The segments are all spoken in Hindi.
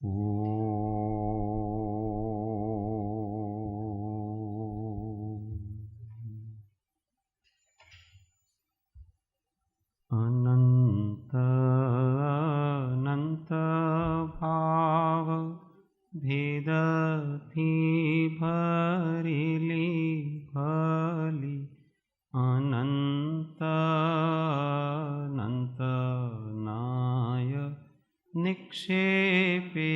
અનંત અનંત ભાવ ભેદથી ભરેલી ભલી અનંત અનંત નાય નિક્ષેપે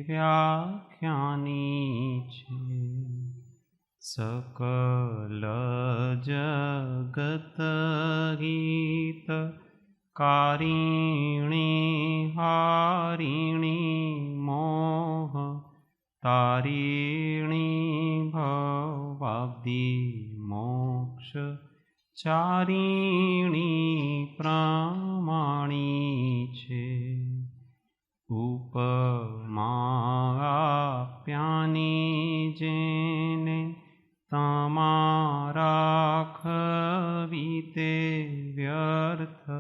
વ્યાખ્યાની છે. સકલ જગત હિત કારિણી હારિણી મોહ તારિણી ભવાબ્ધિ મોક્ષ ચારિણી પ્રમાણી છે. ઉપમા આપ્યાની જેને તમારા ખવી તે વ્યર્થ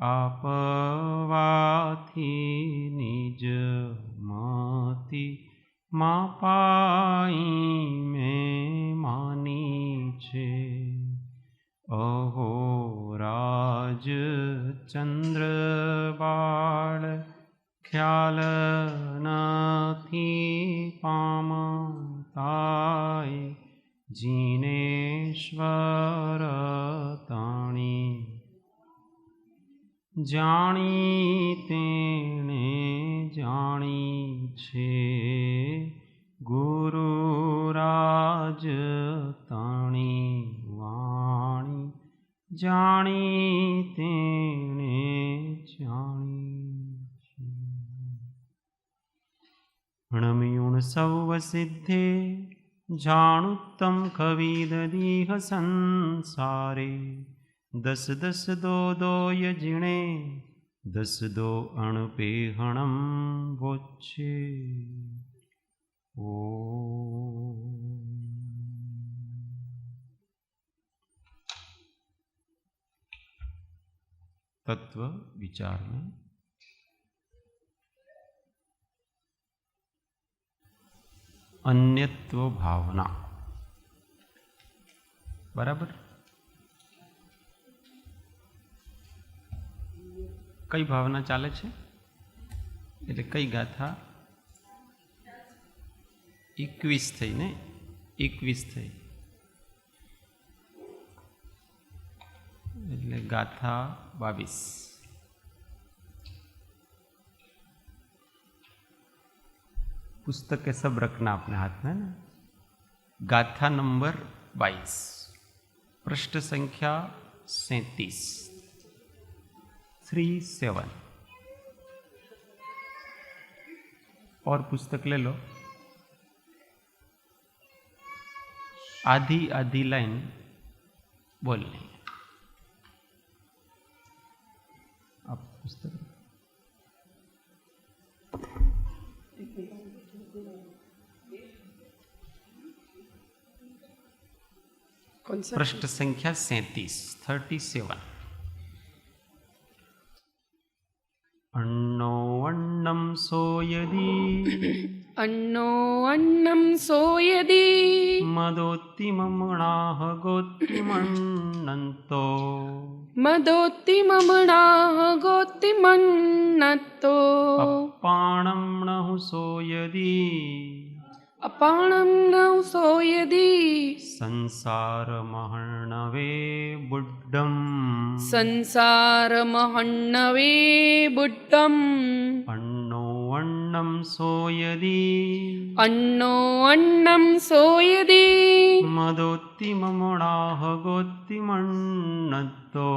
આપવાથી નિજ મતિ માપાઈ મેં માની છે. અહો રાજ ચંદ્ર બાળ ખ્યાલ નથી પામતાય જીનેશ્વર તાણી જાણી તેણે જાણી છે. ગુરુ રાજ તાણી વાણી જાણી તેણે જાણી છે. અણમયુણ સૌ સિદ્ધે જાણુત્તમ કવિદદીહ સંસારે દસ દસ દો દોય જીણે દસ દો અણપેહણમ વોચ્છે. तत्व विचार में अन्यत्व भावना बराबर. कई भावना चाले छे એટલે કઈ ગાથા 21 થઈ ને 21 થઈ એટલે ગાથા 22. पुस्तक के सब रखना अपने हाथ में ना. गाथा नंबर 22 पृष्ठ संख्या 37 37 और पुस्तक ले लो. आधी आधी लाइन बोलनी. आप पुस्तक पृष्ठ संख्या 37. अन्नो अन्नम सोयदी अन्नो अन्नं सोयदी मदोत्तिममणाः गोत्तिमन्नन्तो मदोत्तिममणाः गोत्तिमन्नतो अप्पाणं नहुः सोयदी अपाणं नौ सोयदी संसारमहर्णवे बुड्ढम् संसारमहण्णवे बुड्ढम् अन्नो अन्नं सोयदी अन्नो अन्नं सोयदी मदोत्तिममणाः गोत्तिमन्नतो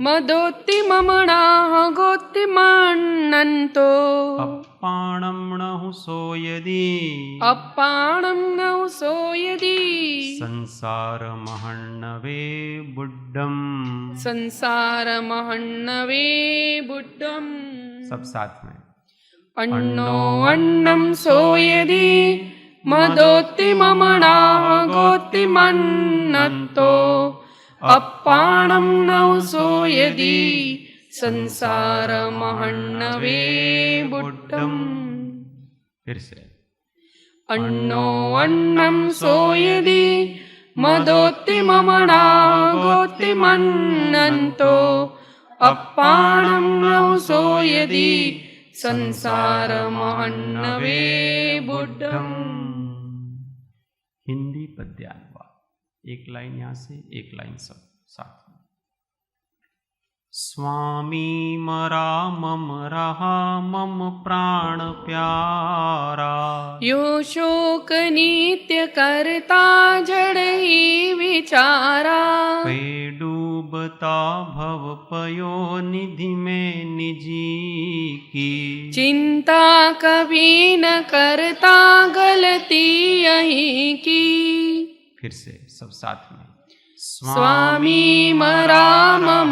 मदोत्तिममणाः गोत्तिमन्नन्तो अप्पाणं नहुः सोयदी अप्पाणं नौ सोयदी संसारमहर्णवे बुड्ढम् संसारमहण्णवे बुड्ढम्. सब साथ में. अन्नो अन्नं सोयदी मदोत्तिममणाः गोत्तिमन्नतो अप्पाणं नौ सोयदी संसारमहण्णवे बुड्ढम्. फिर से। अन्नो अन्नं सो यदि मदोत्तिममणागोत्तिमन्नन्तो अप्पाणं नौ सो यदि संसारमहन्नवे बुद्धम्। हिंदी पद्यानुवाद, एक लाइन यहां से, एक लाइन सब साथ में। स्वामी मरा मम रहा मम प्राण प्यारा, यो शोक नित्य करता जड़ ही विचारा। पे डूबता भव पयो निधि में निजी की, चिंता कभी न करता गलती यही की। फिर से सब साथ में। स्वामी मरा मम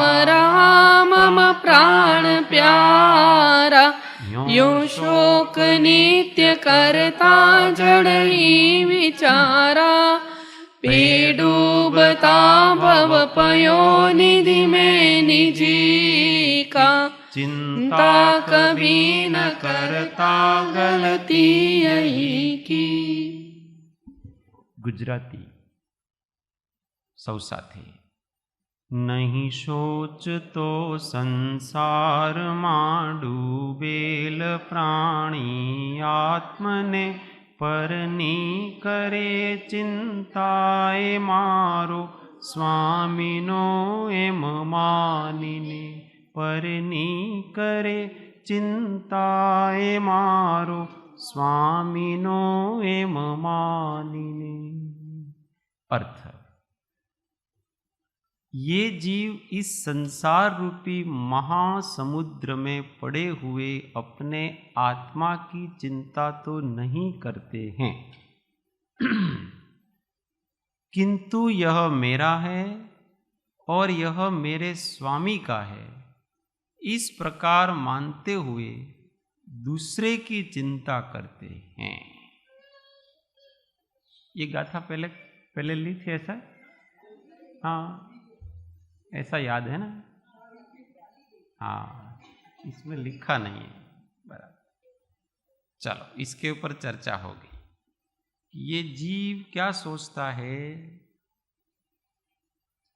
प्राण प्यारा, यो शोक नित्य करता जड़ ही विचारा। पे डूबता भव पयो निधि में निजी का, चिंता कभी न करता गलती यही की। गुजराती सौ साथी। नहीं सोच तो संसार मां डूबेल प्राणी, आत्मने परनी करे चिंताए मारो, स्वामीनो एम मानीने परनी करे चिंताए मारो, स्वामीनो एम मानीने। अर्थ, ये जीव इस संसार रूपी महासमुद्र में पड़े हुए अपने आत्मा की चिंता तो नहीं करते हैं, किंतु यह मेरा है और यह मेरे स्वामी का है, इस प्रकार मानते हुए दूसरे की चिंता करते हैं। ये गाथा पहले ली थी ऐसा? हाँ, ऐसा याद है ना? हाँ, इसमें लिखा नहीं है बराबर। चलो, इसके ऊपर चर्चा होगी कि ये जीव क्या सोचता है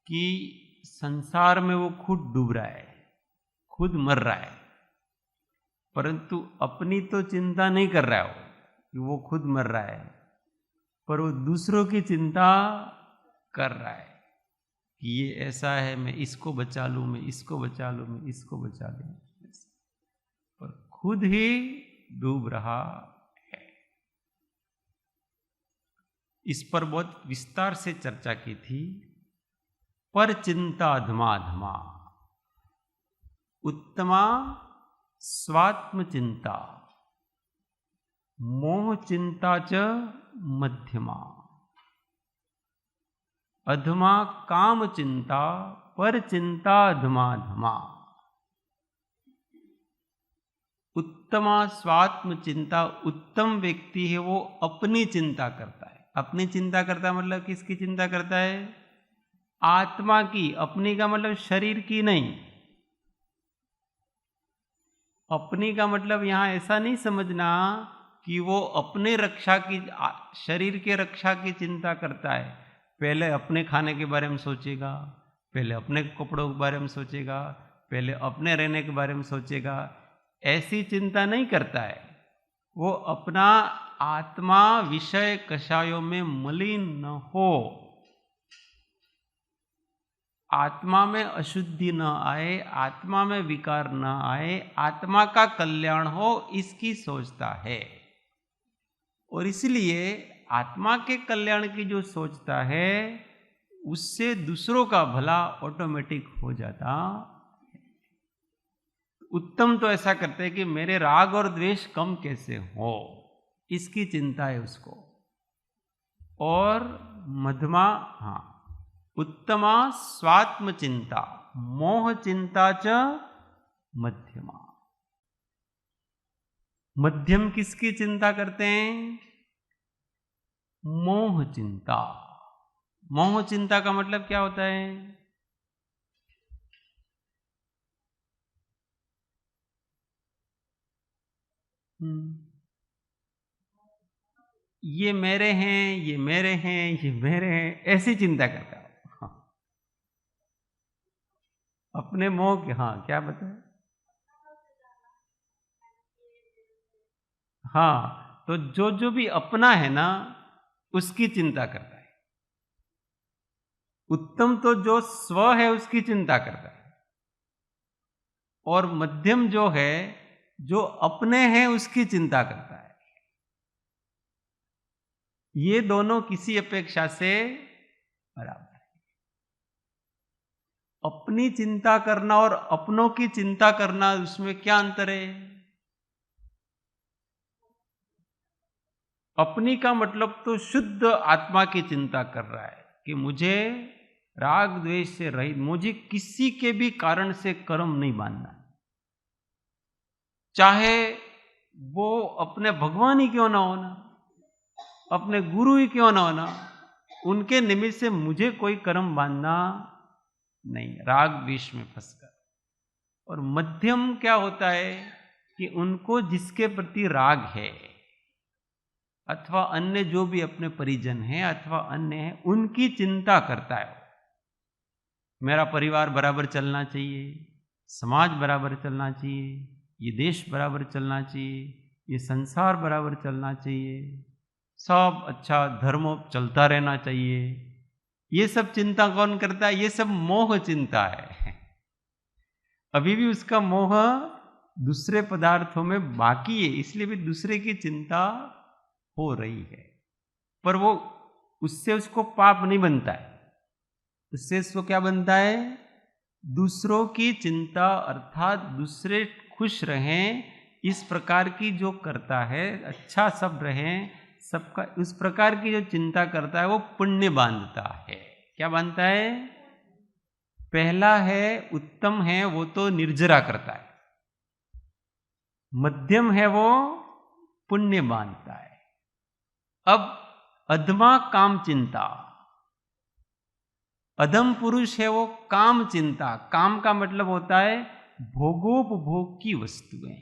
कि संसार में वो खुद डूब रहा है, खुद मर रहा है, परंतु अपनी तो चिंता नहीं कर रहा है कि वो खुद मर रहा है, पर वो दूसरों की चिंता कर रहा है कि ये ऐसा है, मैं इसको बचा लूं, मैं इसको बचा लूं, मैं इसको बचा लूं, पर खुद ही डूब रहा है। इस पर बहुत विस्तार से चर्चा की थी। पर चिंता धमाधमा, उत्तमा स्वात्म चिंता, मोह चिंता च मध्यमा, अधमा काम चिंता, पर चिंता धमाधमा। उत्तमा स्वात्म चिंता, उत्तम व्यक्ति है वो अपनी चिंता करता है। अपनी चिंता करता है मतलब किसकी चिंता करता है? आत्मा की। अपनी का मतलब शरीर की नहीं। अपनी का मतलब यहां ऐसा नहीं समझना कि वो अपने रक्षा की, शरीर के रक्षा की चिंता करता है। पहले अपने खाने के बारे में सोचेगा, पहले अपने कपड़ों के बारे में सोचेगा, पहले अपने रहने के बारे में सोचेगा, ऐसी चिंता नहीं करता है। वो अपना आत्मा विषय कषायों में मलिन न हो, आत्मा में अशुद्धि न आए, आत्मा में विकार न आए, आत्मा का कल्याण हो, इसकी सोचता है। और इसलिए आत्मा के कल्याण की जो सोचता है उससे दूसरों का भला ऑटोमेटिक हो जाता। उत्तम तो ऐसा करते हैं कि मेरे राग और द्वेष कम कैसे हो, इसकी चिंता है उसको। और मध्यमा, हाँ, उत्तमा स्वात्म चिंता, मोह चिंता च मध्यमा। मध्यम किसकी चिंता करते हैं? मोह चिंता। मोह चिंता का मतलब क्या होता है? ये मेरे हैं, ये मेरे हैं, ये मेरे हैं, ऐसी चिंता करता है। हाँ। अपने मोह के, हाँ क्या बताए? हाँ, तो जो जो भी अपना है ना, उसकी चिंता करता है। उत्तम तो जो स्व है उसकी चिंता करता है, और मध्यम जो है, जो अपने हैं उसकी चिंता करता है। ये दोनों किसी अपेक्षा से बराबर है। अपनी चिंता करना और अपनों की चिंता करना, उसमें क्या अंतर है? अपनी का मतलब तो शुद्ध आत्मा की चिंता कर रहा है कि मुझे राग द्वेष से रहित, मुझे किसी के भी कारण से कर्म नहीं बांधना, चाहे वो अपने भगवान ही क्यों ना होना, अपने गुरु ही क्यों ना होना, उनके निमित्त से मुझे कोई कर्म बांधना नहीं, राग द्वेष में फंसकर। और मध्यम क्या होता है कि उनको जिसके प्रति राग है, अथवा अन्य जो भी अपने परिजन हैं अथवा अन्य हैं, उनकी चिंता करता है। मेरा परिवार बराबर चलना चाहिए, समाज बराबर चलना चाहिए, ये देश बराबर चलना चाहिए, ये संसार बराबर चलना चाहिए, सब अच्छा धर्म चलता रहना चाहिए। ये सब चिंता कौन करता है? ये सब मोह चिंता है। अभी भी उसका मोह दूसरे पदार्थों में बाकी है, इसलिए भी दूसरे की चिंता हो रही है, पर वो उससे उसको पाप नहीं बनता है। उससे उसको क्या बनता है? दूसरों की चिंता, अर्थात दूसरे खुश रहें इस प्रकार की जो करता है, अच्छा सब रहें सबका, उस प्रकार की जो चिंता करता है वो पुण्य बांधता है। क्या बांधता है? पहला है उत्तम है, वो तो निर्जरा करता है। मध्यम है वो पुण्य बांधता है। अब अधमा काम चिंता, अधम पुरुष है वो काम चिंता। काम का मतलब होता है भोगोपभोग की वस्तुएं।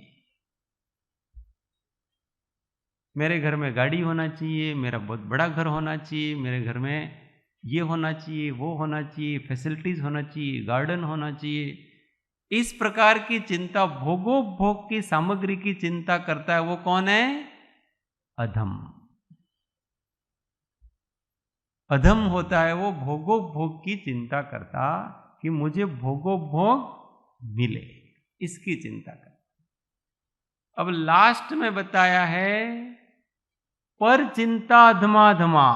मेरे घर में गाड़ी होना चाहिए, मेरा बहुत बड़ा घर होना चाहिए, मेरे घर में ये होना चाहिए, वो होना चाहिए, फैसिलिटीज होना चाहिए, गार्डन होना चाहिए, इस प्रकार की चिंता, भोगोपभोग की सामग्री की चिंता करता है, वो कौन है? अधम। अधम होता है वो भोगोपभोग की चिंता करता, कि मुझे भोगोपभोग मिले, इसकी चिंता करता। अब लास्ट में बताया है पर चिंता अधमाधमा,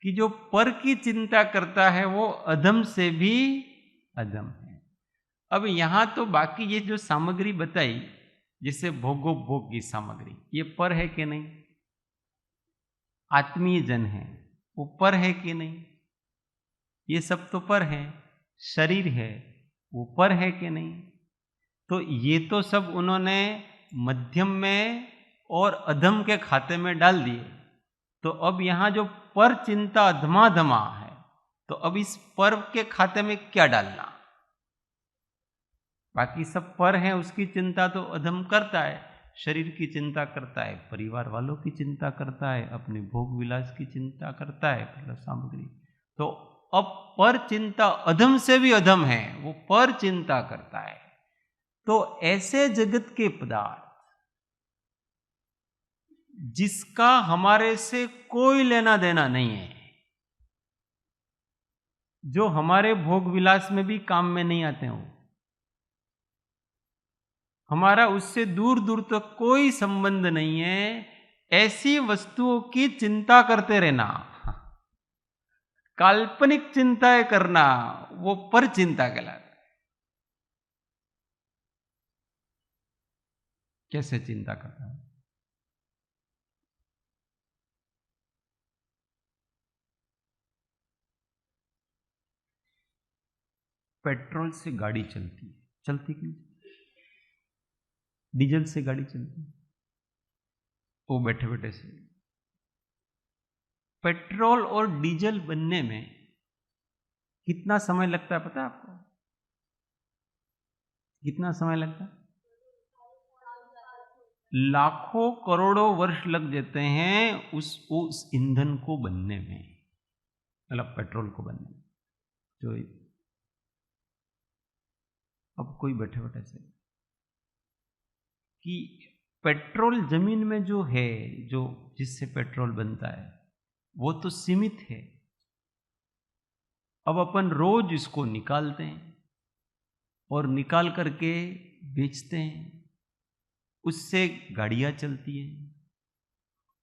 कि जो पर की चिंता करता है वो अधम से भी अधम है। अब यहां तो बाकी ये जो सामग्री बताई, जैसे भोगोपभोग की सामग्री, ये पर है कि नहीं? आत्मीय जन है, वो पर है कि नहीं? ये सब तो पर है। शरीर है, वो पर है कि नहीं? तो ये तो सब उन्होंने मध्यम में और अधम के खाते में डाल दिए। तो अब यहां जो पर चिंता अधमाधमा है, तो अब इस पर के खाते में क्या डालना? बाकी सब पर है, उसकी चिंता तो अधम करता है, शरीर की चिंता करता है, परिवार वालों की चिंता करता है, अपने भोग विलास की चिंता करता है, मतलब सामग्री। तो अब पर चिंता अधम से भी अधम है, वो पर चिंता करता है। तो ऐसे जगत के पदार्थ जिसका हमारे से कोई लेना देना नहीं है, जो हमारे भोग विलास में भी काम में नहीं आते हो, हमारा उससे दूर दूर तक कोई संबंध नहीं है, ऐसी वस्तुओं की चिंता करते रहना, काल्पनिक चिंताएं करना, वो पर चिंता कहलाता है। कैसे चिंता करता है? पेट्रोल से गाड़ी चलती है, चलती क्यों? डीजल से गाड़ी चलती है, वो बैठे बैठे से। पेट्रोल और डीजल बनने में कितना समय लगता है पता है आपको? कितना समय लगता है? लाखों करोड़ों वर्ष लग जाते हैं उस ईंधन को बनने में, मतलब पेट्रोल को बनने में। जो अब कोई बैठे बैठे से कि पेट्रोल जमीन में जो है, जो जिससे पेट्रोल बनता है, वो तो सीमित है। अब अपन रोज इसको निकालते हैं और निकाल करके बेचते हैं, उससे गाड़ियां चलती हैं।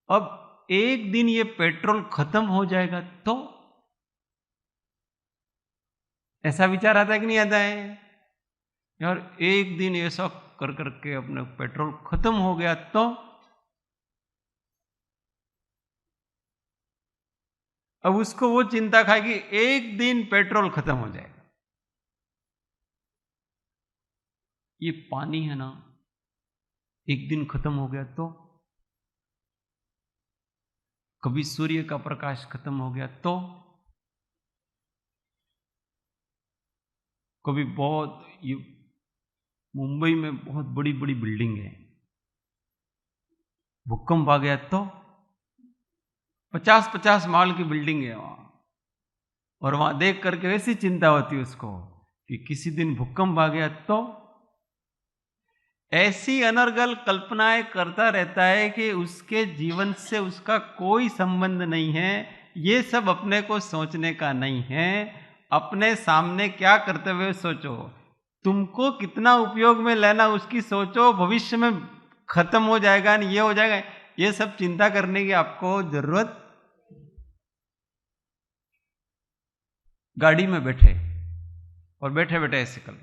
अब एक दिन ये पेट्रोल खत्म हो जाएगा तो ऐसा विचार आता है कि नहीं आता है? यार एक दिन ऐसा कर करके अपने पेट्रोल खत्म हो गया तो अब उसको वो चिंता खाएगी, एक दिन पेट्रोल खत्म हो जाएगा। ये पानी है ना, एक दिन खत्म हो गया तो, कभी सूर्य का प्रकाश खत्म हो गया तो, कभी बहुत ये मुंबई में बहुत बड़ी बड़ी बिल्डिंग है, भूकंप आ गया तो 50-50 माल की बिल्डिंग है वहां, और वहां देख करके वैसी चिंता होती है उसको कि किसी दिन भूकंप आ गया तो। ऐसी अनर्गल कल्पनाएं करता रहता है कि उसके जीवन से उसका कोई संबंध नहीं है। ये सब अपने को सोचने का नहीं है। अपने सामने क्या करते हुए सोचो, तुमको कितना उपयोग में लेना उसकी सोचो, भविष्य में खत्म हो जाएगा नहीं, ये हो जाएगा, ये सब चिंता करने की आपको जरूरत। गाड़ी में बैठे और बैठे बैठे ऐसे कर,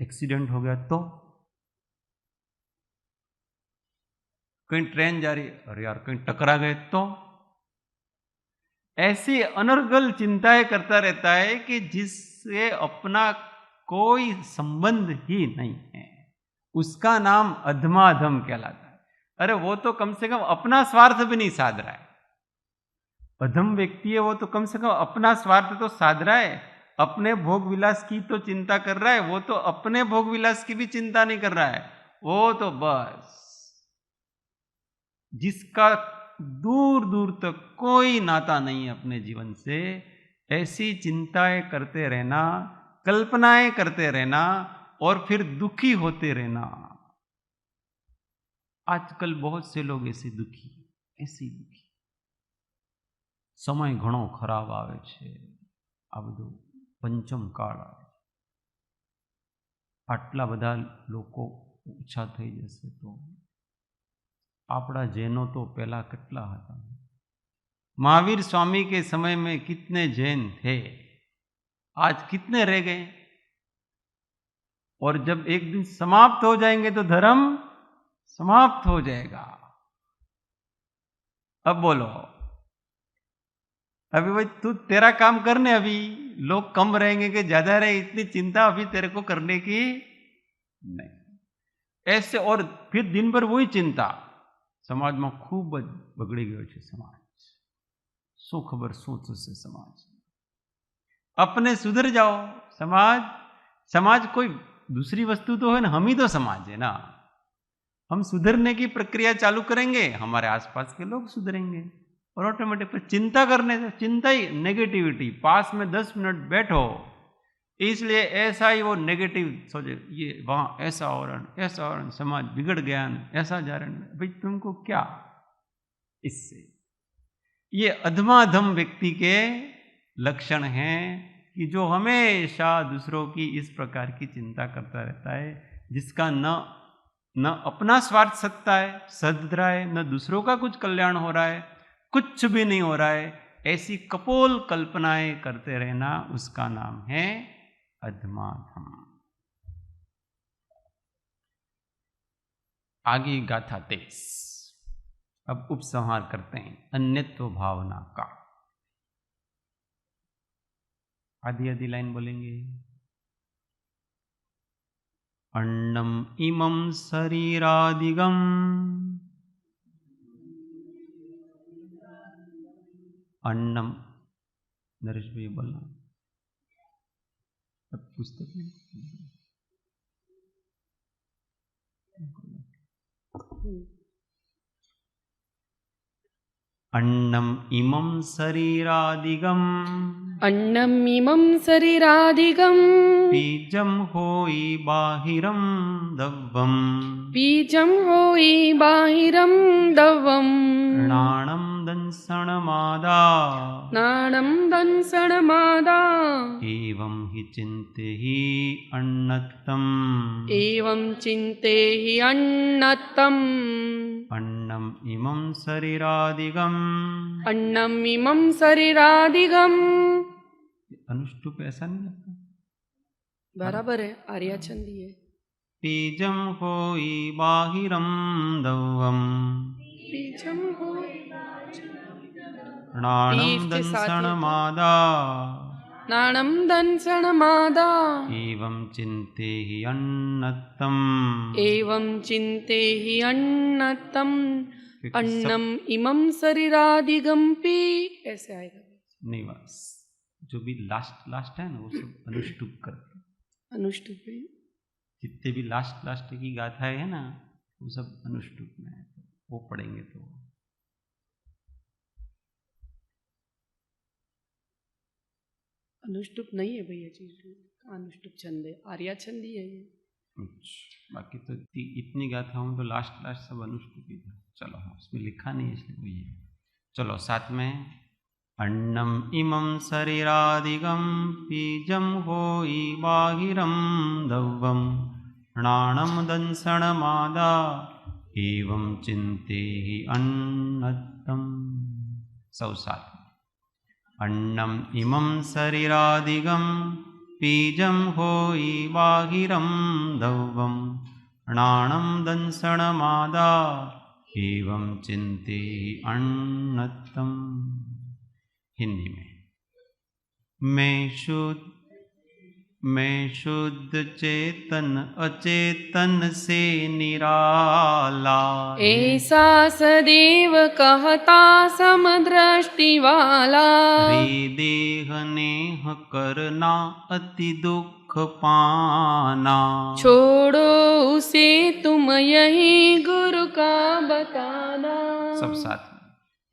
एक्सीडेंट हो गया तो, कहीं ट्रेन जा रही है, अरे यार कहीं टकरा गए तो, ऐसी अनर्गल चिंताएं करता रहता है कि जिससे अपना कोई संबंध ही नहीं है। उसका नाम अधमाधम कहलाता है। अरे वो तो कम से कम अपना स्वार्थ भी नहीं साध रहा है। अधम व्यक्ति है वो तो कम से कम अपना स्वार्थ तो साध रहा है, अपने भोग विलास की तो चिंता कर रहा है। वो तो अपने भोग विलास की भी चिंता नहीं कर रहा है, वो तो बस जिसका दूर दूर तक कोई नाता नहीं अपने जीवन से, ऐसी चिंताएं करते रहना, कल्पनाएं करते रहना और फिर दुखी होते रहना। आजकल बहुत से लोग ऐसे दुखी, ऐसे दुखी। समय घणो खराब आवे छे, आ બધું पंचम काळ આવે, આટલા બધા લોકો ઓછા થઈ જશે તો આપણા जैनो तो पहला कितना હતા। महावीर स्वामी के समय में कितने जैन थे, आज कितने रह गए। और जब एक दिन समाप्त हो जाएंगे तो धर्म समाप्त हो जाएगा। अब बोलो, अभी भाई तू तेरा काम करने, अभी लोग कम रहेंगे कि ज्यादा रहे, इतनी चिंता अभी तेरे को करने की नहीं। ऐसे और फिर दिन भर वही चिंता। समाज में खूब बगड़ी गयो छे समाज, शू खबर शू थशे समाज। अपने सुधर जाओ, समाज कोई दूसरी वस्तु तो है ना, हम ही तो समाज है ना। हम सुधरने की प्रक्रिया चालू करेंगे, हमारे आसपास के लोग सुधरेंगे और ऑटोमेटिक। पर चिंता करने से, चिंता ही नेगेटिविटी, पास में 10 मिनट बैठो, इसलिए ऐसा ही वो नेगेटिव सोचे, ये वहां ऐसा हो रहा, ऐसा हो रहा, समाज बिगड़ गया, ऐसा जा रहा है। भाई तुमको क्या इससे? ये अधमाधम व्यक्ति के लक्षण हैं कि जो हमेशा दूसरों की इस प्रकार की चिंता करता रहता है, जिसका न अपना स्वार्थ सद रहा है, न दूसरों का कुछ कल्याण हो रहा है, कुछ भी नहीं हो रहा है। ऐसी कपोल कल्पनाएं करते रहना, उसका नाम है अधमाधम। आगे गाथा 23। अब उपसंहार करते हैं अन्यत्व भावना का। आधी आधी लाइन बोलेंगे। अन्नम इमं शरीरादिगम अन्नम, नरेश भाई बोलना, अब पुस्तक में अन्नम इमं शरीरादिगम अन्नमिमं शरीरादिगं बीजं होई बाहिरं दव्वम बीजं होई बाहिरं दवम् नाणं दंसनमादा नाणं दंसनमादा एवं हि चिन्ते हि अन्नत्तम् एवं चिन्तेहि अन्नत्तम् अन्नम इमं शरीरादिगम अन्नमिमं शरीरादिगम् अनुष्टुप ऐसा नहीं लगता? बराबर है, आर्याचंदी है। बीजं होई बाहिरं दव्वम बीजं होई नाणं बीज के साथ ही तो। दंसनमादा नाणं दंसनमादा एवं चिन्ते हि अन्नत्तम् एवं चिन्तेहि अन्नत्तम् क्योंकि अन्नम इमं शरीरादिगम्पि ऐसे आएगा। नहीं, बस जो भी लास्ट है ना वो सब अनुष्टुप करते हैं। अनुष्टुप है। जितने भी लास्ट की गाथाएं है ना वो सब अनुष्टुप में है, तो वो पढ़ेंगे तो अनुष्टुप नहीं है भैया जी, अनुष्टुप छंद है, आर्या छंद ही है ये। बाकी तो इतनी गाथाओं तो लास्ट सब अनुष्टुप ही था। चलो हाँ, उसमें लिखा नहीं है इसलिए वही है। चलो साथ में अन्नम इमं शरीरादिगम बीजं होई बाहिरं दव्वम नाणं दंसनमादा एवं चिन्ते हि अन्नत्तम्। सब साथ में अन्नम इमं शरीरादिगम बीजं होई बाहिरं दव्वम नाणं दंसनमादा एवं चिन्ते हि अन्नत्तम्। हिंदी में मैं शुद्ध चेतन अचेतन से निराला ऐसा सदैव कहता समदृष्टि वाला रे देह नेह करना अति दुख पाना छोड़ो उसे तुम यही गुरु का बताना। सब साथ में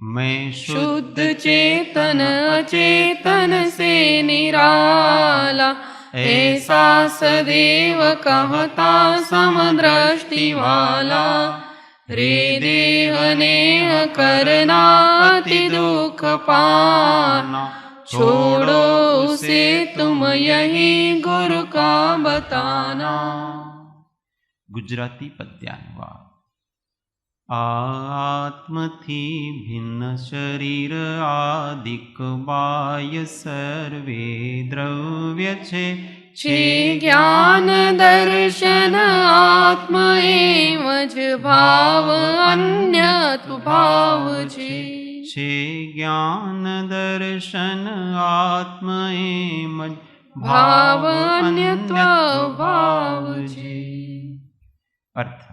मैं शुद्ध चेतन अचेतन से निराला ऐसा सदैव कहता समदृष्टि वाला रे देह नेह करना अति दुख पाना छोड़ो उसे तुम यही गुरु का बताना। गुजराती पद्यानुवाद। आत्मथी भिन्न शरीर आदिक बाह्य सर्वे द्रव्य छे ज्ञान दर्शन आत्म एव ज भाव अन्यत भाव छे ज्ञान दर्शन आत्म एव भाव अन्यत भाव छे। अर्थ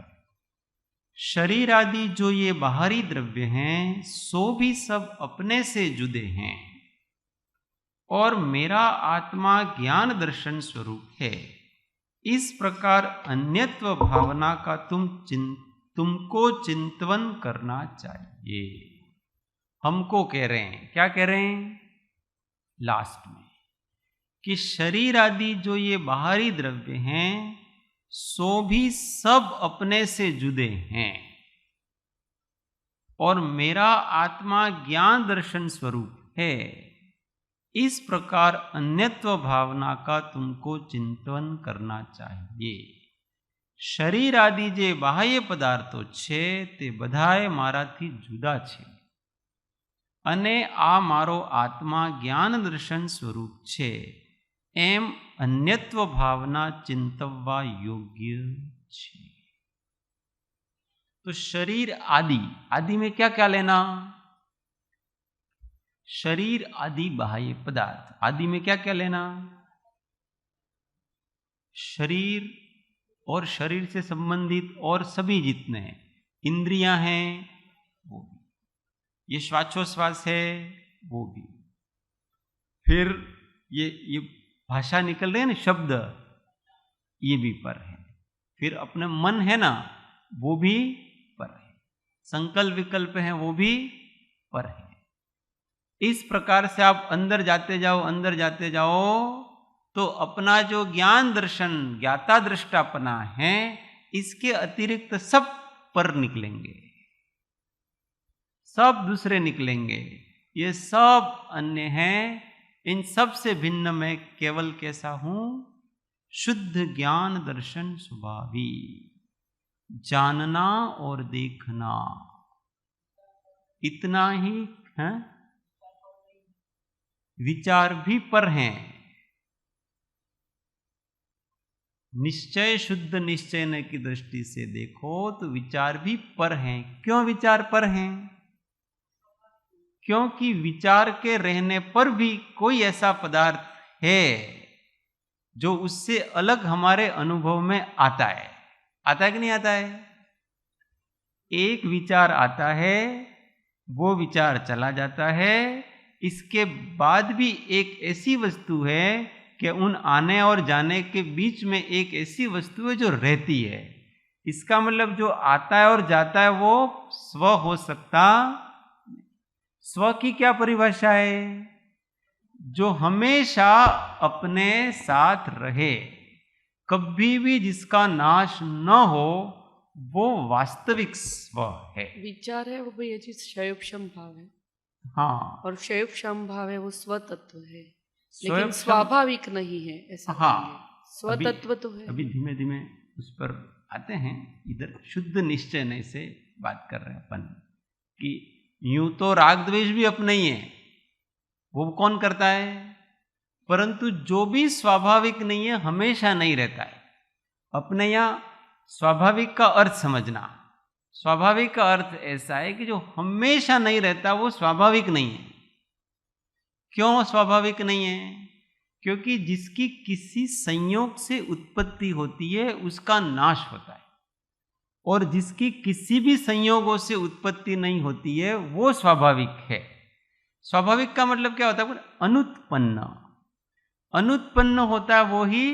शरीर आदि जो ये बाहरी द्रव्य हैं सो भी सब अपने से जुदे हैं और मेरा आत्मा ज्ञान दर्शन स्वरूप है। इस प्रकार अन्यत्व भावना का तुमको चिंतन करना चाहिए। हमको कह रहे हैं, क्या कह रहे हैं लास्ट में, कि शरीर आदि जो ये बाहरी द्रव्य हैं सो भी सब अपने से जुदे हैं और मेरा आत्मा ज्ञान दर्शन स्वरूप है। इस प्रकार अन्यत्व भावना का तुमको चिंतन करना चाहिए। शरीर आदि जे बाह्य पदार्थो छे ते बधाए माराथी जुदा छे अने आ मारो आत्मा ज्ञान दर्शन स्वरूप छे एम अन्यत्व भावना चिंतववा योग्य छे। तो शरीर आदि में क्या क्या लेना? शरीर आदि बाह्य पदार्थ आदि में क्या क्या लेना? शरीर और शरीर से संबंधित और सभी जितने इंद्रियां हैं वो भी, ये श्वासोश्वास है वो भी, फिर ये भाषा निकल रहे हैं ना शब्द, ये भी पर है, फिर अपना मन है ना वो भी पर है। संकल्प विकल्प हैं वो भी पर है। इस प्रकार से आप अंदर जाते जाओ तो अपना जो ज्ञान दर्शन ज्ञाता दृष्टापना है, इसके अतिरिक्त सब पर निकलेंगे, सब दूसरे निकलेंगे, ये सब अन्य हैं। इन सब से भिन्न मैं केवल कैसा हूं? शुद्ध ज्ञान दर्शन स्वभावी, जानना और देखना, इतना ही है। विचार भी पर हैं। निश्चय शुद्ध निश्चय की दृष्टि से देखो तो विचार भी पर हैं। क्यों विचार पर हैं? क्योंकि विचार के रहने पर भी कोई ऐसा पदार्थ है जो उससे अलग हमारे अनुभव में आता है। आता है कि नहीं आता है? एक विचार आता है, वो विचार चला जाता है, इसके बाद भी एक ऐसी वस्तु है कि उन आने और जाने के बीच में एक ऐसी वस्तु है जो रहती है। इसका मतलब जो आता है और जाता है वो स्व हो सकता। स्व की क्या परिभाषा है? जो हमेशा अपने साथ रहे, कभी भी जिसका नाश न हो, वो वास्तविक स्व है। विचार है वो भैया जी क्षयोक्षम भाव है। हाँ, और क्षयोक्षम भाव है वो स्वतत्व है, लेकिन स्वयं स्वाभाविक नहीं है ऐसा। हाँ, स्वतत्व तो है। अभी धीमे धीमे उस पर आते हैं। इधर शुद्ध निश्चय नहीं से बात कर रहे हैं अपन कि यूं तो राग द्वेष भी अपने ही है, वो कौन करता है? परंतु जो भी स्वाभाविक नहीं है हमेशा नहीं रहता है। अपने यहां स्वाभाविक का अर्थ समझना। स्वाभाविक का अर्थ ऐसा है कि जो हमेशा नहीं रहता वो स्वाभाविक नहीं है। क्यों स्वाभाविक नहीं है? क्योंकि जिसकी किसी संयोग से उत्पत्ति होती है उसका नाश होता है, और जिसकी किसी भी संयोगों से उत्पत्ति नहीं होती है वो स्वाभाविक है। स्वाभाविक का मतलब क्या होता है? अनुत्पन्न। अनुत्पन्न होता है वो ही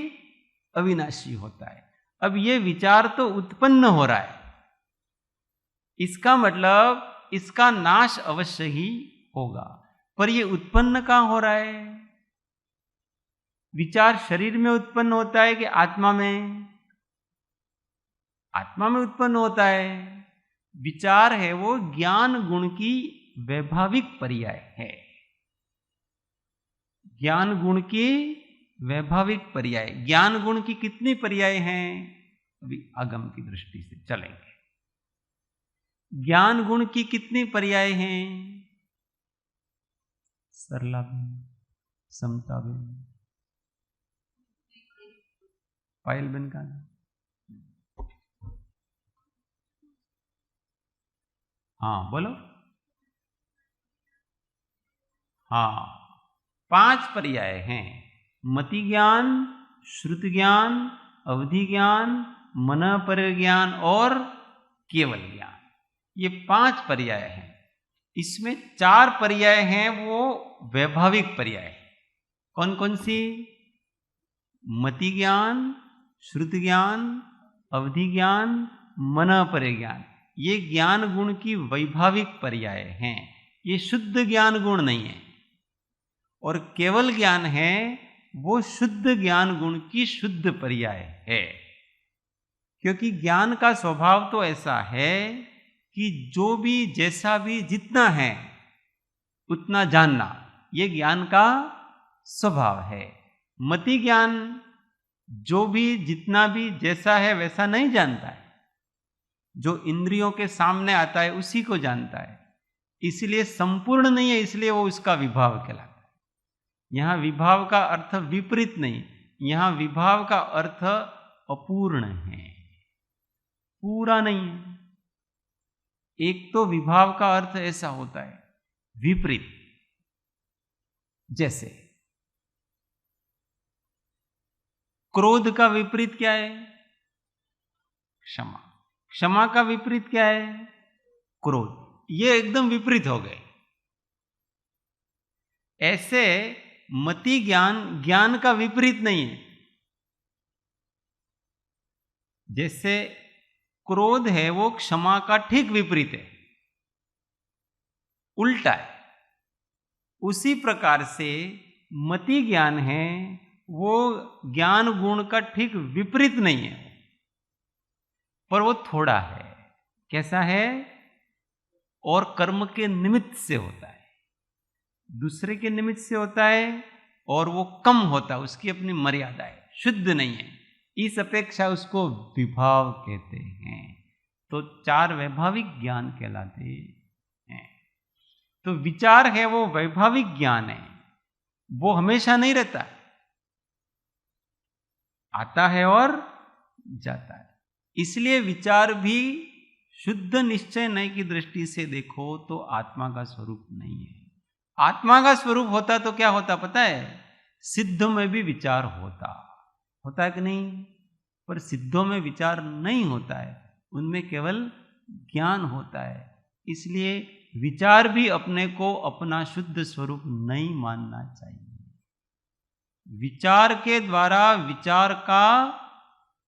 अविनाशी होता है। अब ये विचार तो उत्पन्न हो रहा है, इसका मतलब इसका नाश अवश्य ही होगा, पर ये उत्पन्न कहां हो रहा है? विचार शरीर में उत्पन्न होता है कि आत्मा में? आत्मा में उत्पन्न होता है। विचार है वो ज्ञान गुण की वैभाविक पर्याय है। ज्ञान गुण की वैभाविक पर्याय। ज्ञान गुण की कितनी पर्याय हैं? अभी आगम की दृष्टि से चलेंगे। ज्ञान गुण की कितनी पर्याय हैं? सरला बेन, समता बेन, पायल बेन का। हाँ बोलो। हाँ, 5 पर्याय हैं। मति ज्ञान, श्रुति ज्ञान, अवधि ज्ञान, मन पर ज्ञान और केवल ज्ञान। ये 5 पर्याय हैं। इसमें 4 पर्याय हैं वो वैभाविक पर्याय। कौन कौन सी? मति ज्ञान, श्रुति ज्ञान, अवधि ज्ञान, मन पर ज्ञान। ये ज्ञान गुण की वैभाविक पर्याय हैं। ये शुद्ध ज्ञान गुण नहीं है। और केवल ज्ञान है वो शुद्ध ज्ञान गुण की शुद्ध पर्याय है। क्योंकि ज्ञान का स्वभाव तो ऐसा है कि जो भी जैसा भी जितना है उतना जानना, ये ज्ञान का स्वभाव है। मति ज्ञान जो भी जितना भी जैसा है वैसा नहीं जानता है, जो इंद्रियों के सामने आता है उसी को जानता है, इसलिए संपूर्ण नहीं है, इसलिए वो उसका विभाव कहलाता है। यहां विभाव का अर्थ विपरीत नहीं, यहां विभाव का अर्थ अपूर्ण है, पूरा नहीं है। एक तो विभाव का अर्थ ऐसा होता है विपरीत, जैसे क्रोध का विपरीत क्या है? क्षमा। क्षमा का विपरीत क्या है? क्रोध। ये एकदम विपरीत हो गए। ऐसे मति ज्ञान ज्ञान का विपरीत नहीं है। जैसे क्रोध है वो क्षमा का ठीक विपरीत है। उल्टा है। उसी प्रकार से मति ज्ञान है, वो ज्ञान गुण का ठीक विपरीत नहीं है, पर वो थोड़ा है। कैसा है? और कर्म के निमित्त से होता है, दूसरे के निमित्त से होता है, और वो कम होता है, उसकी अपनी मर्यादा है, शुद्ध नहीं है। इस अपेक्षा उसको विभाव कहते हैं। तो 4 वैभाविक ज्ञान कहलाते हैं। तो विचार है वो वैभाविक ज्ञान है, वो हमेशा नहीं रहता है, आता है और जाता है। इसलिए विचार भी शुद्ध निश्चय नय की दृष्टि से देखो तो आत्मा का स्वरूप नहीं है। आत्मा का स्वरूप होता तो क्या होता पता है? सिद्ध में भी विचार होता है कि नहीं? पर सिद्धों में विचार नहीं होता है, उनमें केवल ज्ञान होता है। इसलिए विचार भी अपने को अपना शुद्ध स्वरूप नहीं मानना चाहिए। विचार के द्वारा विचार का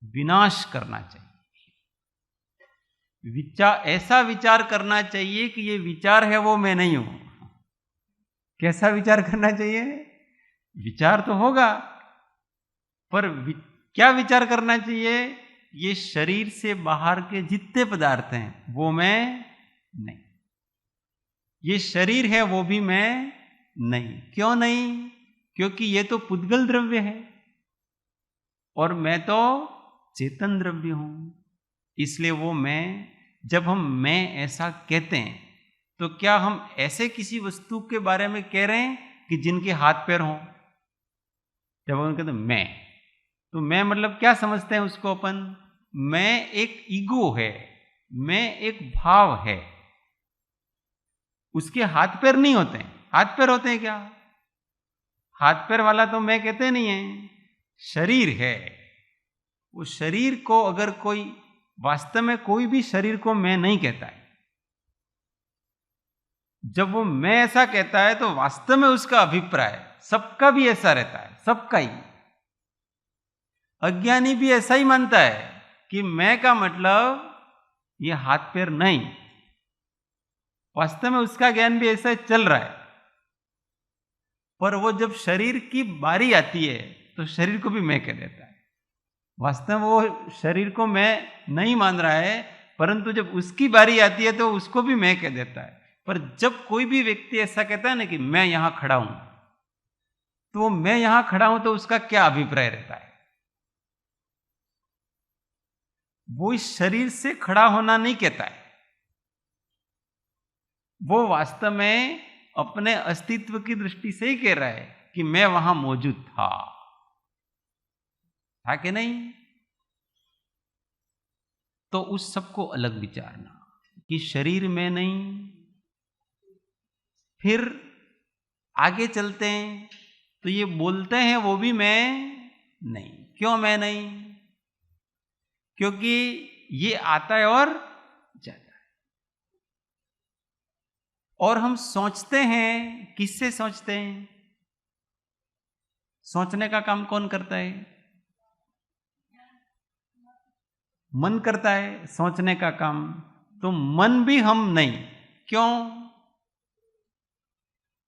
विनाश करना चाहिए। ऐसा विचार करना चाहिए कि ये विचार है वो मैं नहीं हूं। कैसा विचार करना चाहिए? विचार तो होगा, पर क्या विचार करना चाहिए? ये शरीर से बाहर के जितने पदार्थ हैं वो मैं नहीं, ये शरीर है वो भी मैं नहीं। क्यों नहीं? क्योंकि ये तो पुद्गल द्रव्य है और मैं तो चेतन द्रव्य हूं। इसलिए वो मैं, जब हम मैं ऐसा कहते हैं तो क्या हम ऐसे किसी वस्तु के बारे में कह रहे हैं कि जिनके हाथ पैर हों? जब हम कहते हैं मैं, तो मैं मतलब क्या समझते हैं उसको अपन? मैं एक ईगो है, मैं एक भाव है। उसके हाथ पैर नहीं होते हैं। हाथ पैर होते हैं क्या? हाथ पैर वाला तो मैं कहते नहीं है, शरीर है। वो शरीर को अगर कोई, वास्तव में कोई भी शरीर को मैं नहीं कहता है। जब वो मैं ऐसा कहता है तो वास्तव में उसका अभिप्राय सबका भी ऐसा रहता है, सबका ही। अज्ञानी भी ऐसा ही मानता है कि मैं का मतलब ये हाथ पैर नहीं। वास्तव में उसका ज्ञान भी ऐसा चल रहा है, पर वो जब शरीर की बारी आती है तो शरीर को भी मैं कह देता है। वास्तव में वो शरीर को मैं नहीं मान रहा है, परंतु जब उसकी बारी आती है तो उसको भी मैं कह देता है। पर जब कोई भी व्यक्ति ऐसा कहता है ना कि मैं यहां खड़ा हूं, तो मैं यहां खड़ा हूं तो उसका क्या अभिप्राय रहता है? वो इस शरीर से खड़ा होना नहीं कहता है, वो वास्तव में अपने अस्तित्व की दृष्टि से ही कह रहा है कि मैं वहां मौजूद था कि नहीं? तो उस सबको अलग विचारना कि शरीर में नहीं। फिर आगे चलते हैं तो ये बोलते हैं वो भी मैं नहीं। क्यों मैं नहीं? क्योंकि ये आता है और जाता है। और हम सोचते हैं, किससे सोचते हैं? सोचने का काम कौन करता है? मन करता है सोचने का काम। तो मन भी हम नहीं। क्यों?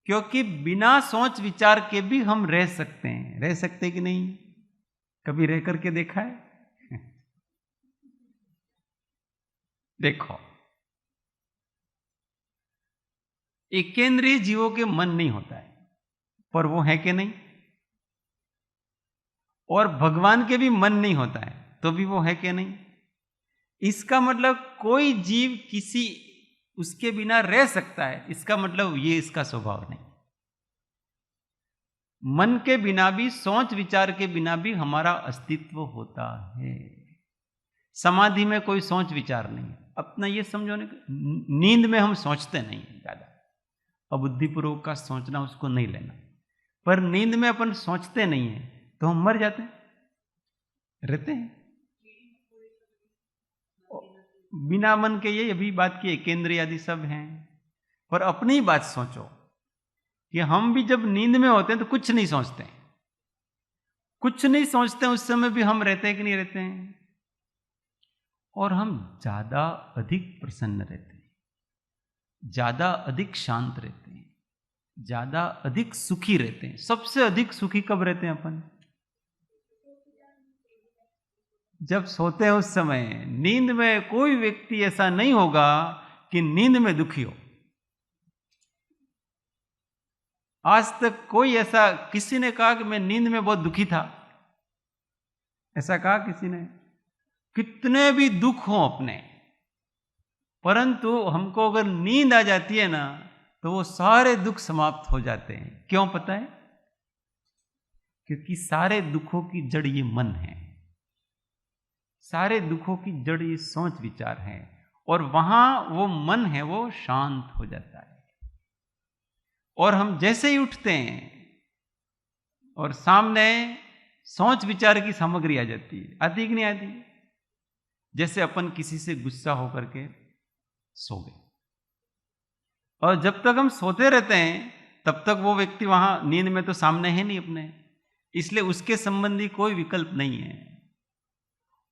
क्योंकि बिना सोच विचार के भी हम रह सकते हैं। रह सकते कि नहीं? कभी रह करके देखा है? देखो, एकेंद्रीय जीवों के मन नहीं होता है, पर वो है कि नहीं? और भगवान के भी मन नहीं होता है, तो भी वो है कि नहीं? इसका मतलब कोई जीव किसी उसके बिना रह सकता है, इसका मतलब ये इसका स्वभाव नहीं। मन के बिना भी, सोच विचार के बिना भी हमारा अस्तित्व होता है। समाधि में कोई सोच विचार नहीं है। अपना ये समझो, नींद में हम सोचते नहीं है ज्यादा, अबुद्धिपूर्वक का सोचना उसको नहीं लेना। पर नींद में अपन सोचते नहीं है तो हम मर जाते हैं, रहते हैं बिना मन के। ये अभी बात की केंद्र आदि सब हैं, पर अपनी बात सोचो कि हम भी जब नींद में होते हैं तो कुछ नहीं सोचते हैं, कुछ नहीं सोचते हैं। उस समय भी हम रहते हैं कि नहीं रहते हैं? और हम ज्यादा अधिक प्रसन्न रहते हैं। ज्यादा अधिक शांत रहते हैं, ज्यादा अधिक सुखी रहते हैं। सबसे अधिक सुखी कब रहते हैं अपन? जब सोते हैं उस समय। नींद में कोई व्यक्ति ऐसा नहीं होगा कि नींद में दुखी हो। आज तक कोई ऐसा, किसी ने कहा कि मैं नींद में बहुत दुखी था, ऐसा कहा किसी ने? कितने भी दुख हो अपने, परंतु हमको अगर नींद आ जाती है ना, तो वो सारे दुख समाप्त हो जाते हैं। क्यों पता है? क्योंकि सारे दुखों की जड़ ये मन है, सारे दुखों की जड़ ये सोच विचार है, और वहां वो मन है वो शांत हो जाता है। और हम जैसे ही उठते हैं और सामने सोच विचार की सामग्री आ जाती है, आती कि नहीं आती? जैसे अपन किसी से गुस्सा होकर के सो गए, और जब तक हम सोते रहते हैं तब तक वो व्यक्ति वहां नींद में तो सामने है नहीं अपने, इसलिए उसके संबंधी कोई विकल्प नहीं है।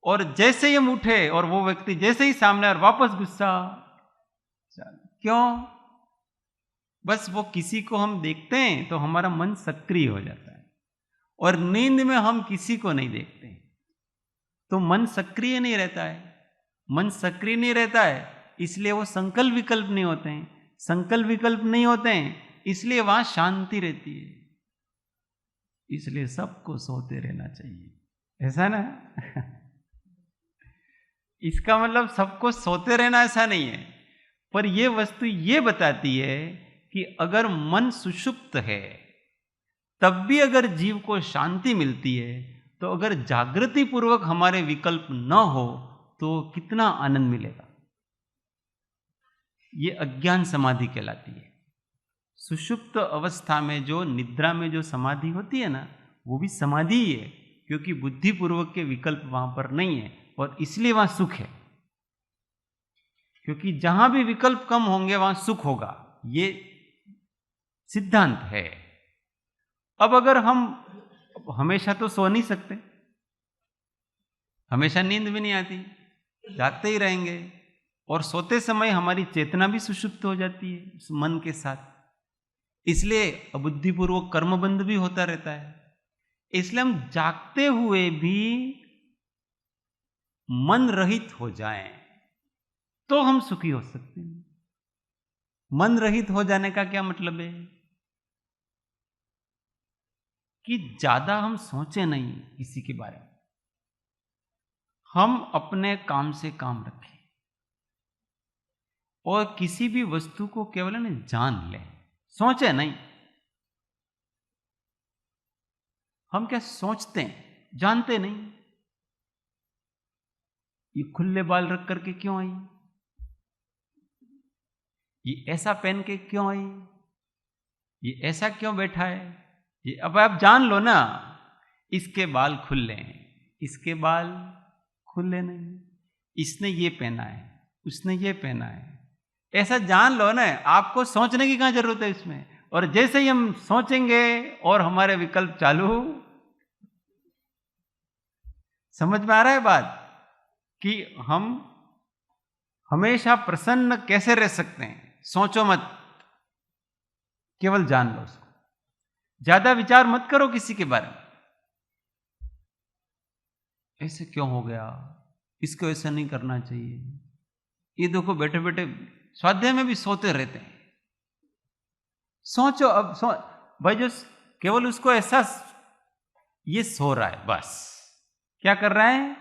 और जैसे ही हम उठे और वो व्यक्ति जैसे ही सामने और वापस गुस्सा, क्यों? बस वो किसी को हम देखते हैं तो हमारा मन सक्रिय हो जाता है, और नींद में हम किसी को नहीं देखते तो मन सक्रिय नहीं रहता है। मन सक्रिय नहीं रहता है इसलिए वो संकल्प विकल्प नहीं होते हैं, संकल्प विकल्प नहीं होते हैं इसलिए वहां शांति रहती है। इसलिए सबको सोते रहना चाहिए, ऐसा ना? इसका मतलब सबको सोते रहना ऐसा नहीं है, पर यह वस्तु ये बताती है कि अगर मन सुषुप्त है तब भी अगर जीव को शांति मिलती है, तो अगर जागृति पूर्वक हमारे विकल्प न हो तो कितना आनंद मिलेगा। ये अज्ञान समाधि कहलाती है। सुषुप्त अवस्था में जो निद्रा में जो समाधि होती है ना, वो भी समाधि ही है, क्योंकि बुद्धिपूर्वक के विकल्प वहां पर नहीं है, और इसलिए वहां सुख है। क्योंकि जहां भी विकल्प कम होंगे वहां सुख होगा, ये सिद्धांत है। अब अगर हम हमेशा तो सो नहीं सकते, हमेशा नींद भी नहीं आती, जागते ही रहेंगे, और सोते समय हमारी चेतना भी सुषुप्त हो जाती है उस मन के साथ, इसलिए अबुद्धिपूर्वक कर्मबंध भी होता रहता है। इसलिए हम जागते हुए भी मन रहित हो जाएं तो हम सुखी हो सकते हैं। मन रहित हो जाने का क्या मतलब है? कि ज्यादा हम सोचे नहीं किसी के बारे में, हम अपने काम से काम रखें, और किसी भी वस्तु को केवल ना जान लें, सोचे नहीं। हम क्या सोचते हैं, जानते नहीं। ये खुले बाल रख करके क्यों आई, ये ऐसा पहन के क्यों आई, ये ऐसा क्यों बैठा है, ये अब आप जान लो ना। इसके बाल खुले हैं, इसके बाल खुले नहीं, इसने ये पहना है, उसने ये पहना है, ऐसा जान लो ना। आपको सोचने की कहां जरूरत है इसमें? और जैसे ही हम सोचेंगे और हमारे विकल्प चालू। समझ में आ रहा है बात? कि हम हमेशा प्रसन्न कैसे रह सकते हैं? सोचो मत, केवल जान लो उसको, ज्यादा विचार मत करो किसी के बारे में। ऐसे क्यों हो गया, इसको ऐसा नहीं करना चाहिए। ये देखो बैठे बैठे स्वाध्याय में भी सोते रहते हैं। सोचो, अब भाई जो केवल उसको ऐसा ये सो रहा है, बस क्या कर रहा है?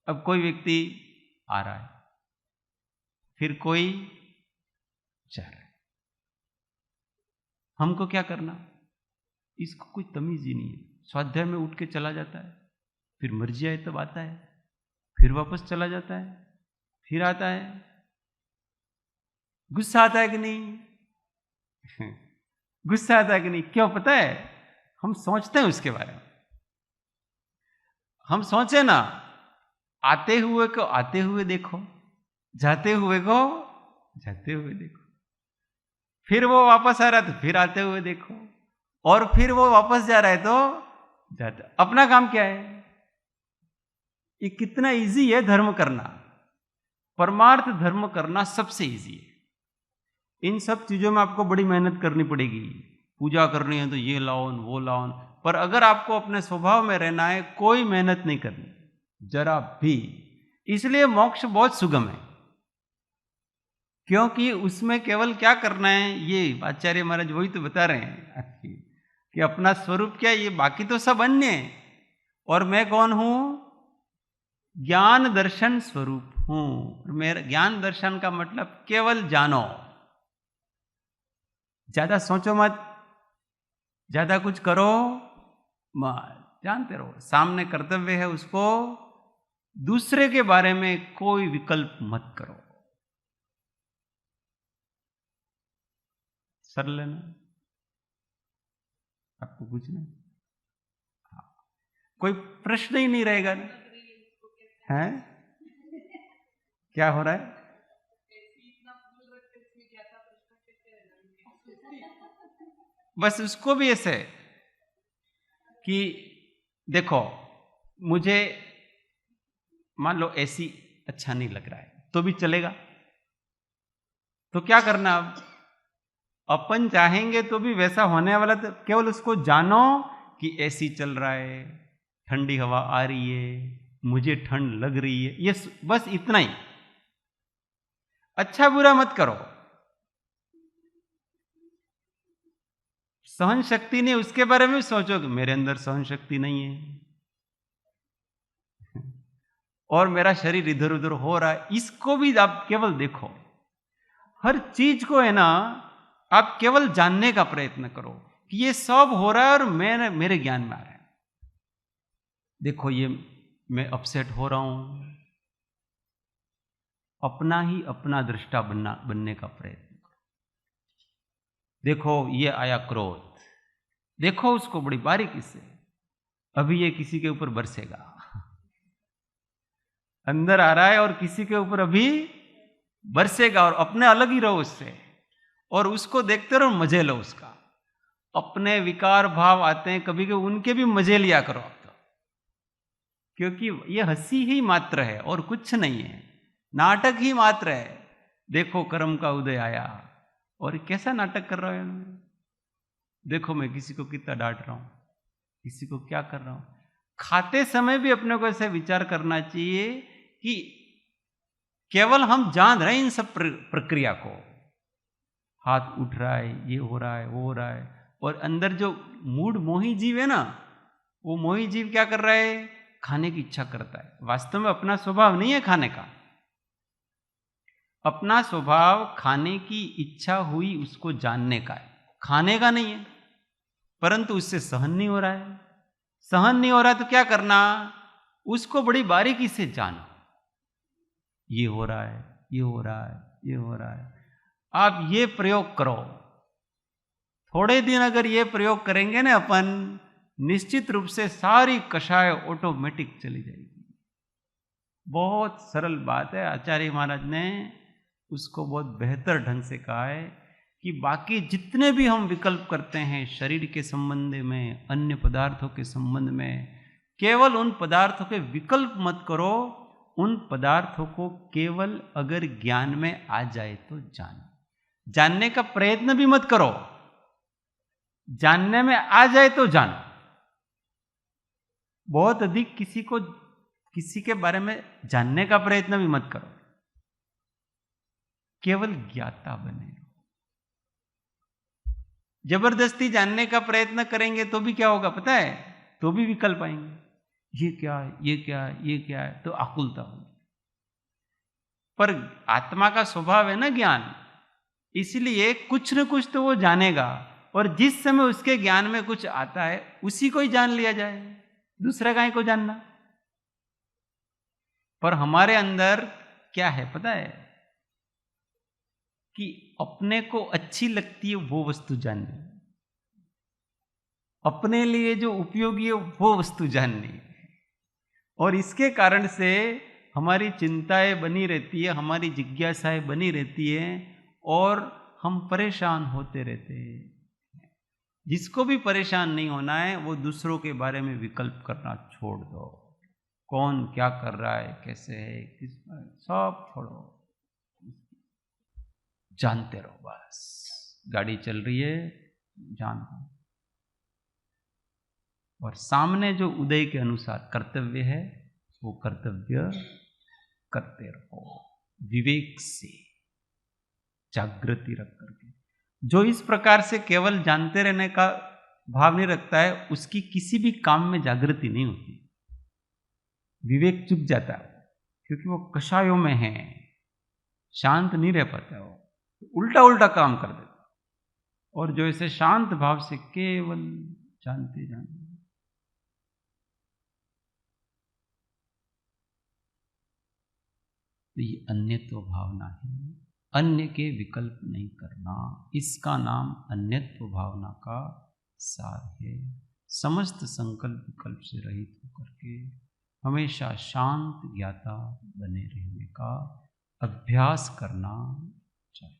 अब कोई व्यक्ति आ रहा है, फिर कोई जा रहा है, हमको क्या करना? इसको कोई तमीज ही नहीं है। स्वाध्याय में उठ के चला जाता है, फिर मर्जी आए तब आता है, फिर वापस चला जाता है, फिर आता है। गुस्सा आता है कि नहीं? गुस्सा आता है कि नहीं? क्यों पता है? हम सोचते हैं उसके बारे में। हम सोचे ना, आते हुए को आते हुए देखो, जाते हुए को जाते हुए देखो, फिर वो वापस आ रहा है तो फिर आते हुए देखो, और फिर वो वापस जा रहा है तो जाते। अपना काम क्या है? ये कितना इजी है धर्म करना। परमार्थ धर्म करना सबसे इजी है। इन सब चीजों में आपको बड़ी मेहनत करनी पड़ेगी, पूजा करनी है तो ये लाओ वो लाओ, पर अगर आपको अपने स्वभाव में रहना है कोई मेहनत नहीं करनी जरा भी। इसलिए मोक्ष बहुत सुगम है, क्योंकि उसमें केवल क्या करना है, ये आचार्य महाराज वही तो बता रहे हैं कि अपना स्वरूप क्या है, ये बाकी तो सब अन्य है और मैं कौन हूं, ज्ञान दर्शन स्वरूप हूं। मेरा ज्ञान दर्शन का मतलब केवल जानो, ज्यादा सोचो मत, ज्यादा कुछ करो मत, जानते रहो सामने कर्तव्य है उसको, दूसरे के बारे में कोई विकल्प मत करो। सरल है ना, आपको कुछ नहीं, कोई प्रश्न ही नहीं रहेगा ना। है क्या हो रहा है, बस उसको भी ऐसे कि देखो मुझे मान लो ऐसी अच्छा नहीं लग रहा है तो भी चलेगा, तो क्या करना, अब अपन चाहेंगे तो भी वैसा होने वाला, तो केवल उसको जानो कि ऐसी चल रहा है, ठंडी हवा आ रही है, मुझे ठंड लग रही है, ये बस इतना ही। अच्छा बुरा मत करो, सहन शक्ति नहीं, उसके बारे में सोचो कि मेरे अंदर सहन शक्ति नहीं है और मेरा शरीर इधर उधर हो रहा है, इसको भी आप केवल देखो। हर चीज को है ना आप केवल जानने का प्रयत्न करो कि ये सब हो रहा है और मेरे ज्ञान में आ रहा है। देखो ये मैं अपसेट हो रहा हूं, अपना ही अपना दृष्टा बनने का प्रयत्न करो। देखो ये आया क्रोध, देखो उसको बड़ी बारीकी से, अभी ये किसी के ऊपर बरसेगा, अंदर आ रहा है और किसी के ऊपर अभी बरसेगा, और अपने अलग ही रहो उससे और उसको देखते रहो, मजे लो उसका। अपने विकार भाव आते हैं कभी कभी, उनके भी मजे लिया करो आप तो, क्योंकि ये हंसी ही मात्र है और कुछ नहीं है, नाटक ही मात्र है। देखो कर्म का उदय आया और कैसा नाटक कर रहा है, देखो मैं किसी को कितना डांट रहा हूं, किसी को क्या कर रहा हूं। खाते समय भी अपने को ऐसे विचार करना चाहिए कि केवल हम जान रहे हैं इन सब प्रक्रिया को, हाथ उठ रहा है, ये हो रहा है, वो हो रहा है, और अंदर जो मूड मोही जीव है ना, वो मोही जीव क्या कर रहा है, खाने की इच्छा करता है। वास्तव में अपना स्वभाव नहीं है खाने का, अपना स्वभाव खाने की इच्छा हुई उसको जानने का है, खाने का नहीं है। परंतु उससे सहन नहीं हो रहा है, सहन नहीं हो रहा है तो क्या करना, उसको बड़ी बारीकी से जानो, ये हो रहा है, ये हो रहा है, ये हो रहा है। आप ये प्रयोग करो, थोड़े दिन अगर ये प्रयोग करेंगे ना अपन, निश्चित रूप से सारी कषाय ऑटोमेटिक चली जाएगी। बहुत सरल बात है, आचार्य महाराज ने उसको बहुत बेहतर ढंग से कहा है कि बाकी जितने भी हम विकल्प करते हैं शरीर के संबंध में, अन्य पदार्थों के संबंध में, केवल उन पदार्थों के विकल्प मत करो, उन पदार्थों को केवल अगर ज्ञान में आ जाए तो जानो, जानने का प्रयत्न भी मत करो, जानने में आ जाए तो जानो। बहुत अधिक किसी के बारे में जानने का प्रयत्न भी मत करो, केवल ज्ञाता बने। जबरदस्ती जानने का प्रयत्न करेंगे तो भी क्या होगा पता है, तो भी विकल्प आएंगे, ये क्या है, ये क्या है, ये क्या है, तो आकुलता होगी। पर आत्मा का स्वभाव है ना ज्ञान, इसलिए कुछ न कुछ तो वो जानेगा, और जिस समय उसके ज्ञान में कुछ आता है उसी को ही जान लिया जाए, दूसरा काहे को जानना। पर हमारे अंदर क्या है पता है, कि अपने को अच्छी लगती है वो वस्तु जाननी, अपने लिए जो उपयोगी है वो वस्तु जाननी, और इसके कारण से हमारी चिंताएं बनी रहती है, हमारी जिज्ञासाएं बनी रहती है, और हम परेशान होते रहते हैं। जिसको भी परेशान नहीं होना है वो दूसरों के बारे में विकल्प करना छोड़ दो, कौन क्या कर रहा है, कैसे है, किस पर, सब छोड़ो, जानते रहो बस। गाड़ी चल रही है, जानो। और सामने जो उदय के अनुसार कर्तव्य है वो कर्तव्य करते रहो, विवेक से, जागृति रख करके। जो इस प्रकार से केवल जानते रहने का भाव नहीं रखता है, उसकी किसी भी काम में जागृति नहीं होती, विवेक चुक जाता है, क्योंकि वो कषायों में है, शांत नहीं रह पाता, वो उल्टा उल्टा काम कर देता। और जो ऐसे शांत भाव से केवल जानते जानते, तो ये अन्यत्व भावना है, अन्य के विकल्प नहीं करना, इसका नाम अन्यत्व भावना का सार है। समस्त संकल्प विकल्प से रहित होकर के हमेशा शांत ज्ञाता बने रहने का अभ्यास करना चाहिए।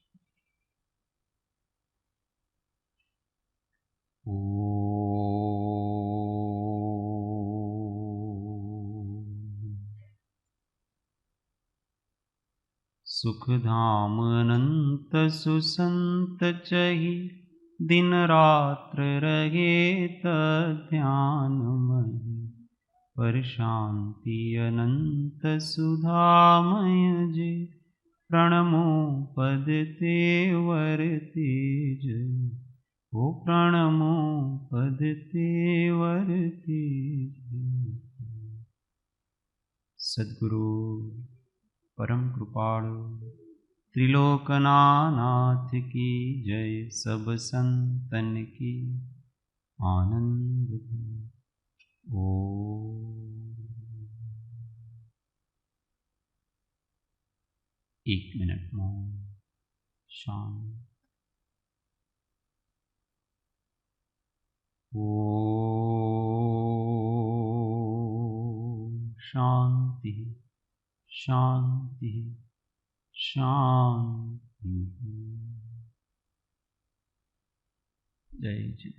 सुख धाम अनंत सुसंत चहि, दिन रात्र रहे ध्यान महि, पर शांति अनंत सुधामय जे, प्रणमो पद तेवर तेज, ओ प्रणमो पद तेवर तेज। सद्गुरु परम कृपाणु त्रिलोकनाथ की जय, सब संतन की आनंद। ओम। 1 मिनट मौन शांत। ओम शांति शांति शांति। जय जय।